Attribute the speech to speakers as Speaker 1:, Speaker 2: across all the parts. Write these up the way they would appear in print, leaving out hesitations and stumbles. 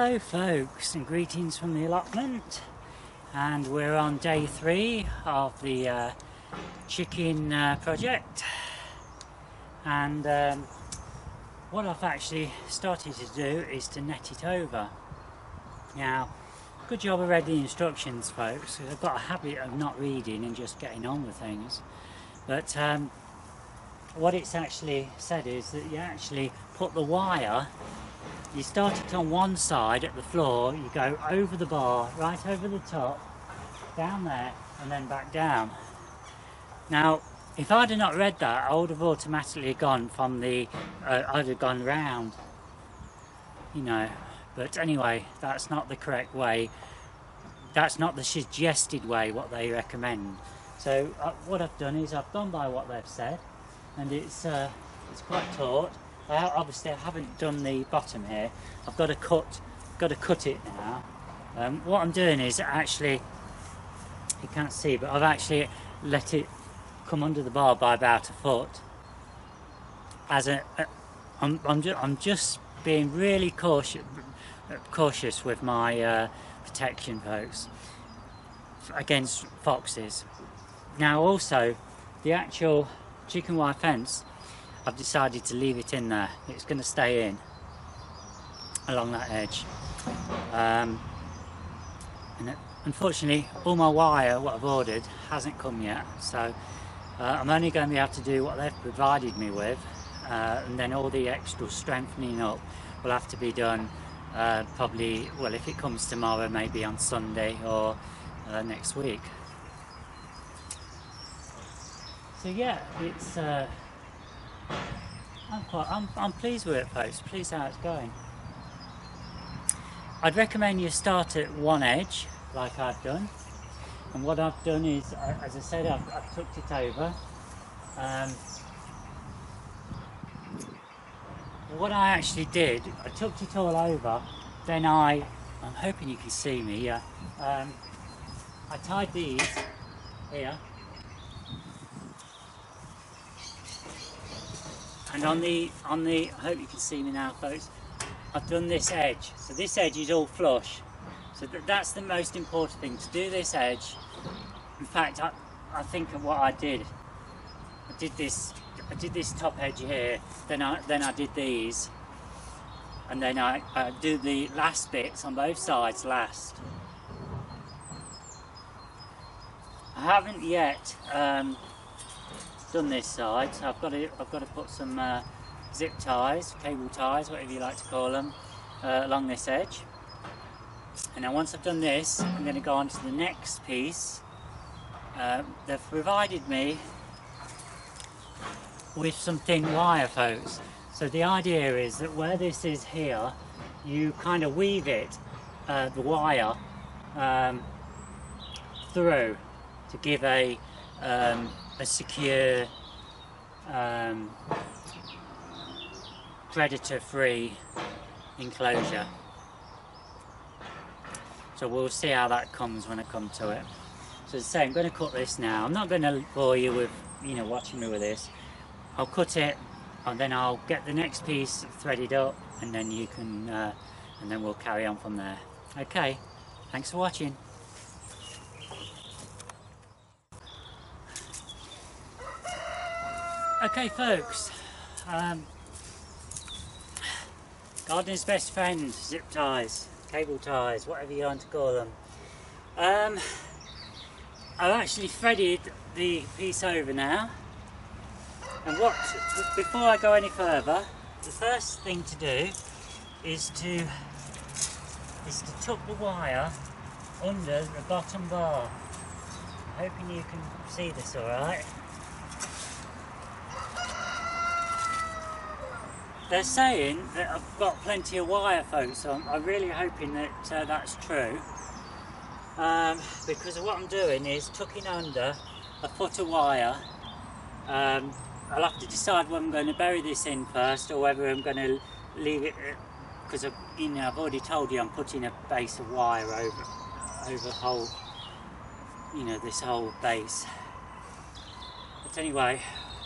Speaker 1: Hello folks, and greetings from the allotment, and we're on day 3 of the chicken project. And what I've actually started to do is to net it over. Now, good job I read the instructions, folks, because I've got a habit of not reading and just getting on with things. But what it's actually said is that you actually put the wire, you start it on one side at the floor, you go over the bar, right over the top, down there, and then back down. Now, if I'd have not read that, I would have automatically gone from the, I'd have gone round, you know. But anyway, that's not the correct way. That's not the suggested way, what they recommend. So what I've done is I've gone by what they've said, and it's quite taut. Obviously I haven't done the bottom here. I've got to cut it now. What I'm doing is actually, you can't see, but I've actually let it come under the bar by about a foot. I'm just being really cautious with my protection, folks, against foxes. Now also, the actual chicken wire fence, I've decided to leave it in there. It's going to stay in along that edge. And unfortunately, all my wire, what I've ordered, hasn't come yet. So I'm only going to be able to do what they've provided me with, and then all the extra strengthening up will have to be done probably, well, if it comes tomorrow, maybe on Sunday or next week. So yeah, it's I'm pleased with it, folks. Pleased how it's going. I'd recommend you start at one edge, like I've done. And what I've done is, as I said, I've tucked it over. What I actually did, I tucked it all over. Then I'm hoping you can see me. Yeah. I tied these here. And on the, I hope you can see me now, folks, I've done this edge. So this edge is all flush. So that's the most important thing, to do this edge. In fact, I think of what I did. I did this top edge here, then I did these. And then I do the last bits on both sides last. I haven't yet done this side, so I've got to put some zip ties, cable ties, whatever you like to call them, along this edge. And then once I've done this, I'm going to go on to the next piece. They've provided me with some thin wire, folks. So the idea is that where this is here, you kind of weave it, the wire, through to give a secure, predator-free enclosure. So we'll see how that comes when I come to it. So as I say, I'm going to cut this now. I'm not going to bore you with, watching me with this. I'll cut it, and then I'll get the next piece threaded up, and then you can, and then we'll carry on from there. Okay, thanks for watching. Okay, folks, gardener's best friend, zip ties, cable ties, whatever you want to call them. I've actually threaded the piece over now, and before I go any further, the first thing to do is to tuck the wire under the bottom bar. I'm hoping you can see this all right. They're saying that I've got plenty of wire, folks, so I'm really hoping that that's true. Because what I'm doing is tucking under a foot of wire. I'll have to decide whether I'm going to bury this in first or whether I'm going to leave it, because I've already told you I'm putting a base of wire over the whole, this whole base. But anyway,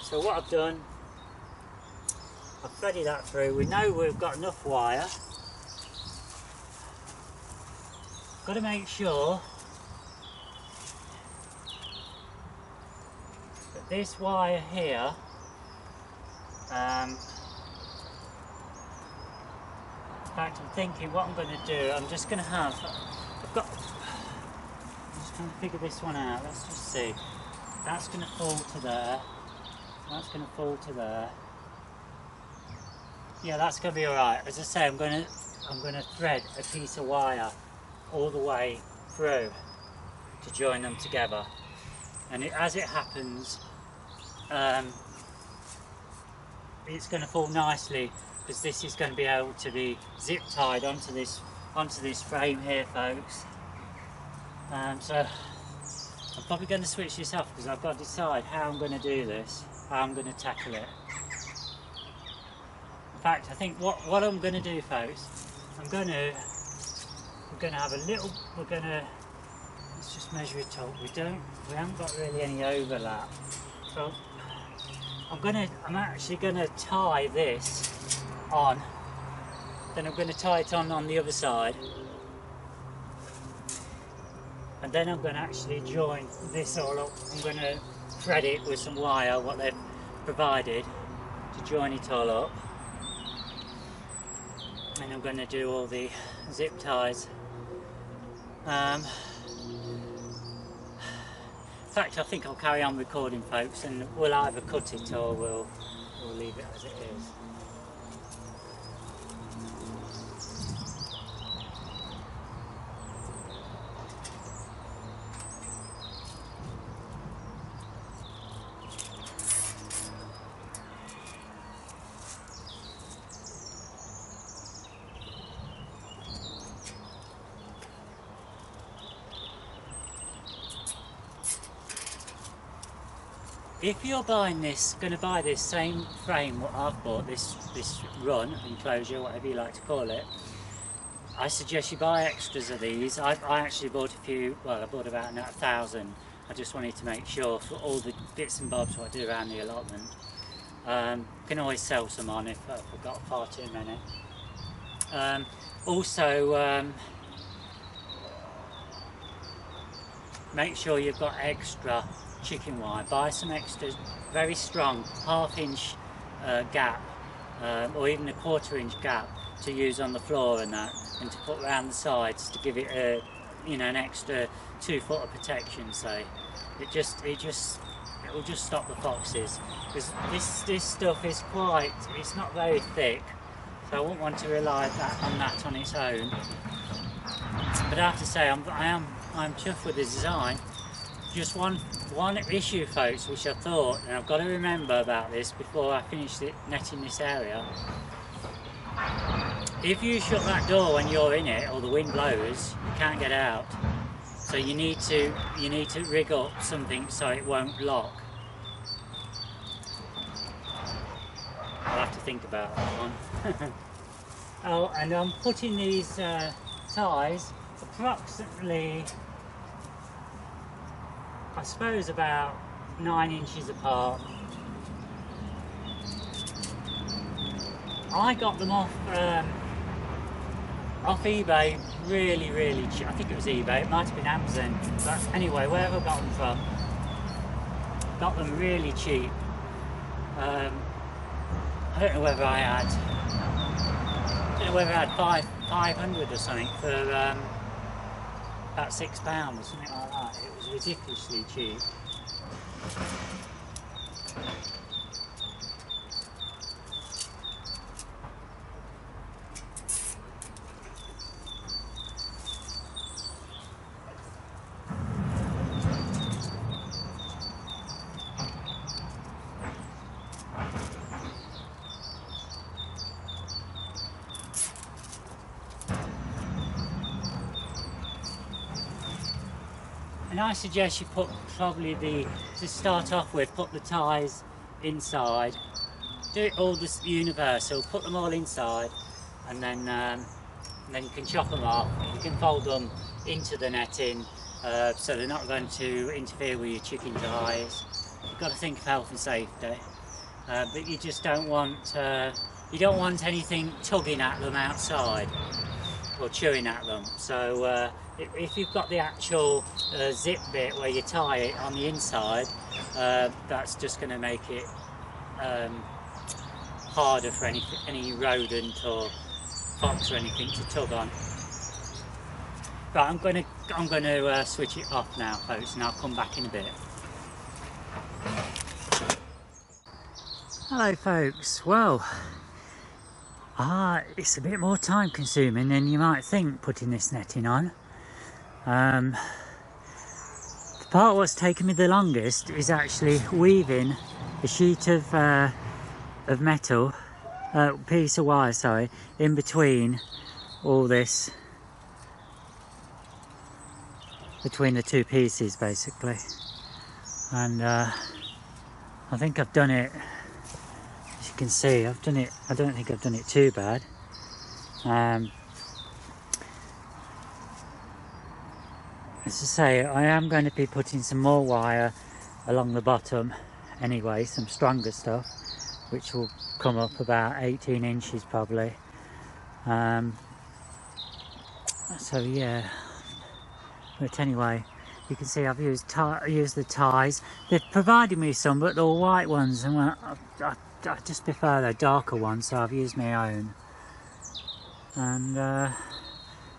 Speaker 1: so what I've done, I've threaded that through. We know we've got enough wire got to make sure that this wire here in fact, I'm thinking what I'm going to do, I'm just going to have, I'm just trying to figure this one out. Let's just see. That's going to fall to there. That's going to fall to there. Yeah, that's going to be alright. As I say, I'm going to thread a piece of wire all the way through to join them together. And as it happens, it's going to fall nicely, because this is going to be able to be zip tied onto this frame here, folks. So I'm probably going to switch this off, because I've got to decide how I'm going to do this, how I'm going to tackle it. In fact, I think what I'm going to do, folks, we're going to have a little, let's just measure it up. We haven't got really any overlap. So I'm actually going to tie this on, then I'm going to tie it on the other side, and then I'm going to actually join this all up. I'm going to thread it with some wire, what they've provided, to join it all up, and I'm going to do all the zip ties. In fact, I think I'll carry on recording, folks, and we'll either cut it or we'll leave it as it is. If you're going to buy this same frame what I've bought, this run, enclosure, whatever you like to call it, I suggest you buy extras of these. I actually bought a few, well, I bought about 1,000. I just wanted to make sure for all the bits and bobs what I do around the allotment. Can always sell some on if I've got far too many. Also, make sure you've got extra chicken wire. Buy some extra very strong ½ inch gap, or even a ½ inch gap to use on the floor and that, and to put around the sides to give it a, an extra 2 foot of protection. Say it will just stop the foxes, because this stuff is it's not very thick, so I wouldn't want to rely on that on its own. But I have to say, I'm chuffed with the design. Just one issue, folks, which I thought, and I've got to remember about this before I finish netting this area. If you shut that door when you're in it, or the wind blows, you can't get out. So you need to rig up something so it won't lock. I'll have to think about that one. Oh, and I'm putting these ties approximately, I suppose, about 9 inches apart. I got them off eBay really cheap. I think it was eBay, it might have been Amazon, but anyway, wherever I got them from, got them really cheap. I don't know whether I had 500 or something for about £6 or something like that. It was ridiculously cheap. And I suggest you put to start off with, put the ties inside, do it all this universal, put them all inside, and then you can chop them off. You can fold them into the netting, so they're not going to interfere with your chicken ties. You've got to think of health and safety, but you just don't want anything tugging at them outside. or chewing at them. So if you've got the actual zip bit where you tie it on the inside, that's just going to make it harder for any rodent or fox or anything to tug on. Right, I'm going to switch it off now, folks, and I'll come back in a bit. Hello, folks. Well, it's a bit more time consuming than you might think putting this netting on. The part what's taken me the longest is actually weaving a sheet of metal, piece of wire, sorry, in between all this, between the two pieces basically. And I think I've done it. As you can see, I've done it. I don't think I've done it too bad. As I say, I am going to be putting some more wire along the bottom anyway, some stronger stuff, which will come up about 18 inches probably. So yeah, but anyway, you can see I've used the ties. They've provided me some, but they're all white ones, and I just prefer the darker ones, so I've used my own. And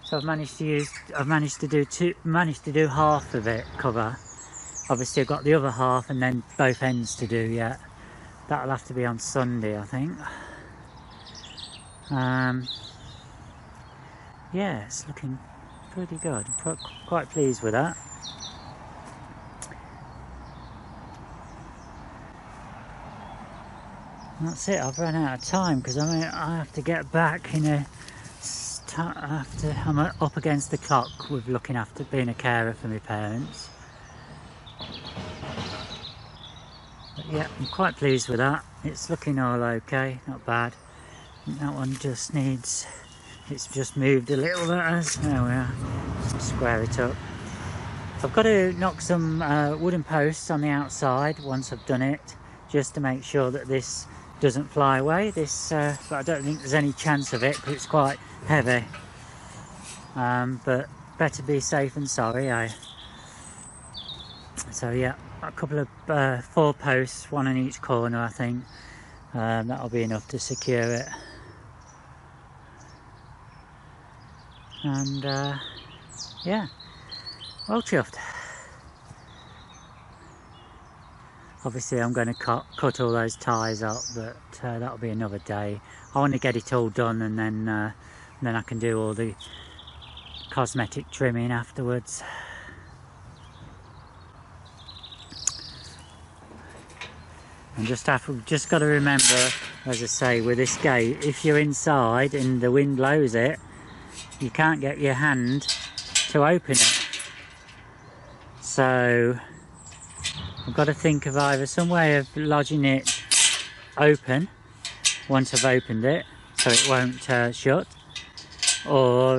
Speaker 1: so I've managed to do half of it cover. Obviously I've got the other half and then both ends to do yet. That'll have to be on Sunday, I think. Yeah, it's looking pretty good. I'm quite pleased with that. That's it, I've run out of time because I have to get back in a... I'm up against the clock with looking after being a carer for my parents. But yeah, I'm quite pleased with that. It's looking all okay, not bad. That one just needs... It's just moved a little bit. There we are. Square it up. I've got to knock some wooden posts on the outside once I've done it, just to make sure that this doesn't fly away. But I don't think there's any chance of it because it's quite heavy. But better be safe than sorry, eh? So yeah, a couple of 4 posts, one in each corner, I think. That'll be enough to secure it. And yeah, well chuffed. Obviously I'm going to cut all those ties up, but that'll be another day. I want to get it all done, and then I can do all the cosmetic trimming afterwards. And just got to remember, as I say, with this gate, if you're inside and the wind blows it, you can't get your hand to open it. So I've got to think of either some way of lodging it open once I've opened it so it won't shut, or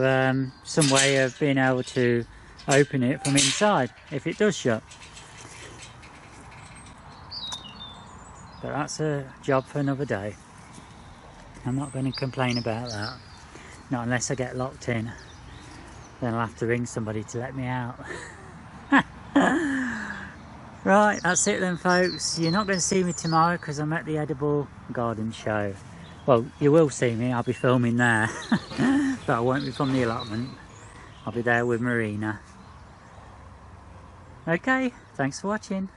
Speaker 1: some way of being able to open it from inside if it does shut. But that's a job for another day. I'm not going to complain about that. Not unless I get locked in. Then I'll have to ring somebody to let me out. Right, that's it then, folks. You're not going to see me tomorrow because I'm at the Edible Garden Show. Well, you will see me. I'll be filming there. But I won't be from the allotment. I'll be there with Marina. Okay, thanks for watching.